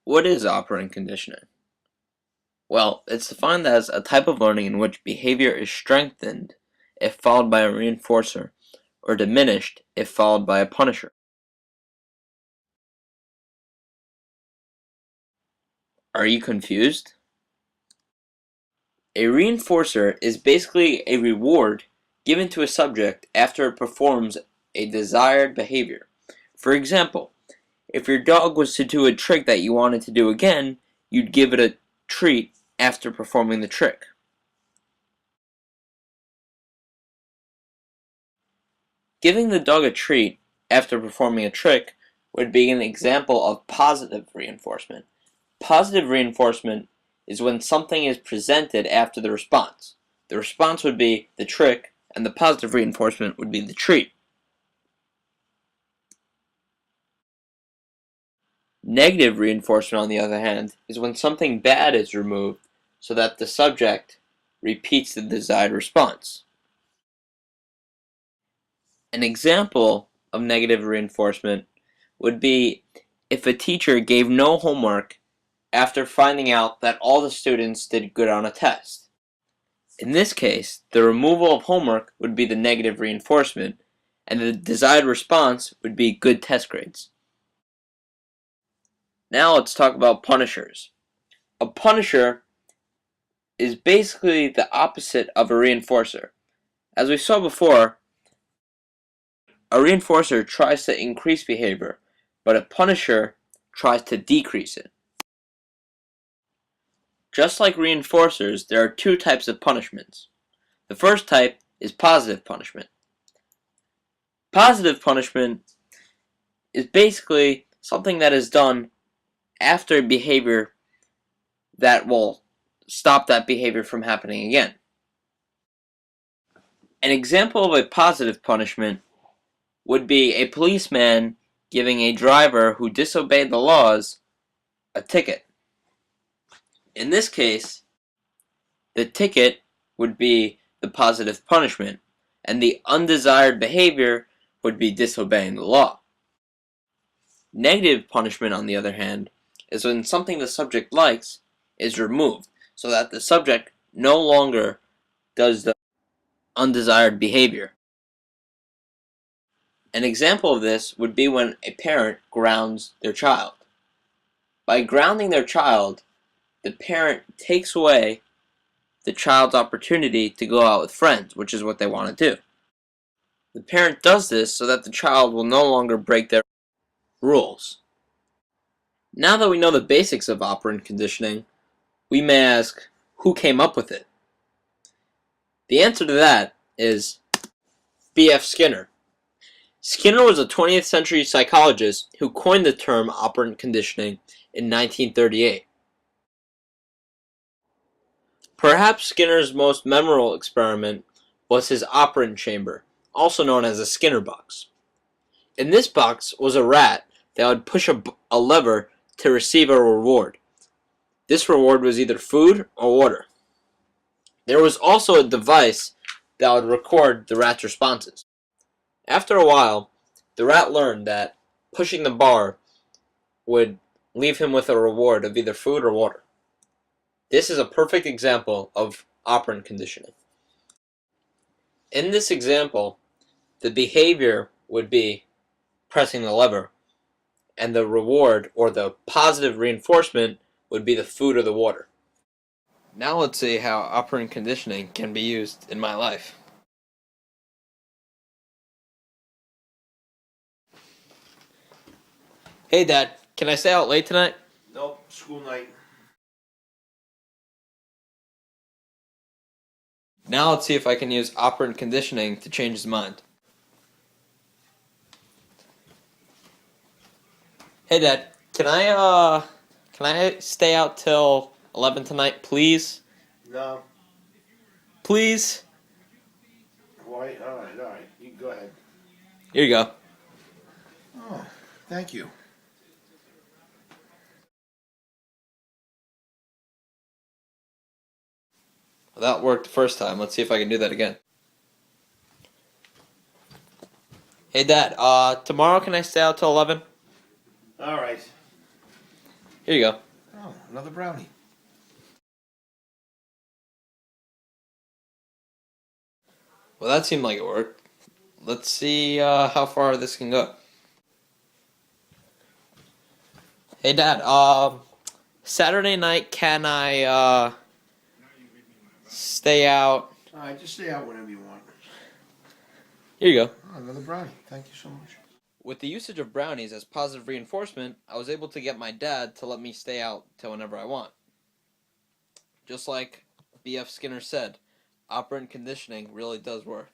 What is operant conditioning? Well, it's defined as a type of learning in which behavior is strengthened if followed by a reinforcer, or diminished if followed by a punisher. Are you confused? A reinforcer is basically a reward given to a subject after it performs a desired behavior. For example, if your dog was to do a trick that you wanted to do again, you'd give it a treat after performing the trick. Giving the dog a treat after performing a trick would be an example of positive reinforcement. Positive reinforcement is when something is presented after the response. The response would be the trick, and the positive reinforcement would be the treat. Negative reinforcement, on the other hand, is when something bad is removed so that the subject repeats the desired response. An example of negative reinforcement would be if a teacher gave no homework after finding out that all the students did good on a test. In this case, the removal of homework would be the negative reinforcement, and the desired response would be good test grades. Now let's talk about punishers. A punisher is basically the opposite of a reinforcer. As we saw before, a reinforcer tries to increase behavior, but a punisher tries to decrease it. Just like reinforcers, there are two types of punishments. The first type is positive punishment. Positive punishment is basically something that is done after a behavior that will stop that behavior from happening again. An example of a positive punishment would be a policeman giving a driver who disobeyed the laws a ticket. In this case, the ticket would be the positive punishment, and the undesired behavior would be disobeying the law. Negative punishment, on the other hand, is when something the subject likes is removed, so that the subject no longer does the undesired behavior. An example of this would be when a parent grounds their child. By grounding their child, the parent takes away the child's opportunity to go out with friends, which is what they want to do. The parent does this so that the child will no longer break their rules. Now that we know the basics of operant conditioning, we may ask, who came up with it? The answer to that is B.F. Skinner. Skinner was a 20th century psychologist who coined the term operant conditioning in 1938. Perhaps Skinner's most memorable experiment was his operant chamber, also known as a Skinner box. In this box was a rat that would push a lever to receive a reward. This reward was either food or water. There was also a device that would record the rat's responses. After a while, the rat learned that pushing the bar would leave him with a reward of either food or water. This is a perfect example of operant conditioning. In this example, the behavior would be pressing the lever, and the reward or the positive reinforcement would be the food or the water. Now let's see how operant conditioning can be used in my life. Hey Dad, can I stay out late tonight? Nope, school night. Now let's see if I can use operant conditioning to change his mind. Hey Dad, can I stay out till 11 tonight, please? No. Please? Why? All right. You can go ahead. Here you go. Oh, thank you. Well, that worked the first time. Let's see if I can do that again. Hey Dad, tomorrow can I stay out till 11? All right. Here you go. Oh, another brownie. Well, that seemed like it worked. Let's see how far this can go. Hey, Dad. Saturday night, can I stay out? Alright, just stay out whenever you want. Here you go. Oh, another brownie. Thank you so much. With the usage of brownies as positive reinforcement, I was able to get my dad to let me stay out till whenever I want. Just like B.F. Skinner said, operant conditioning really does work.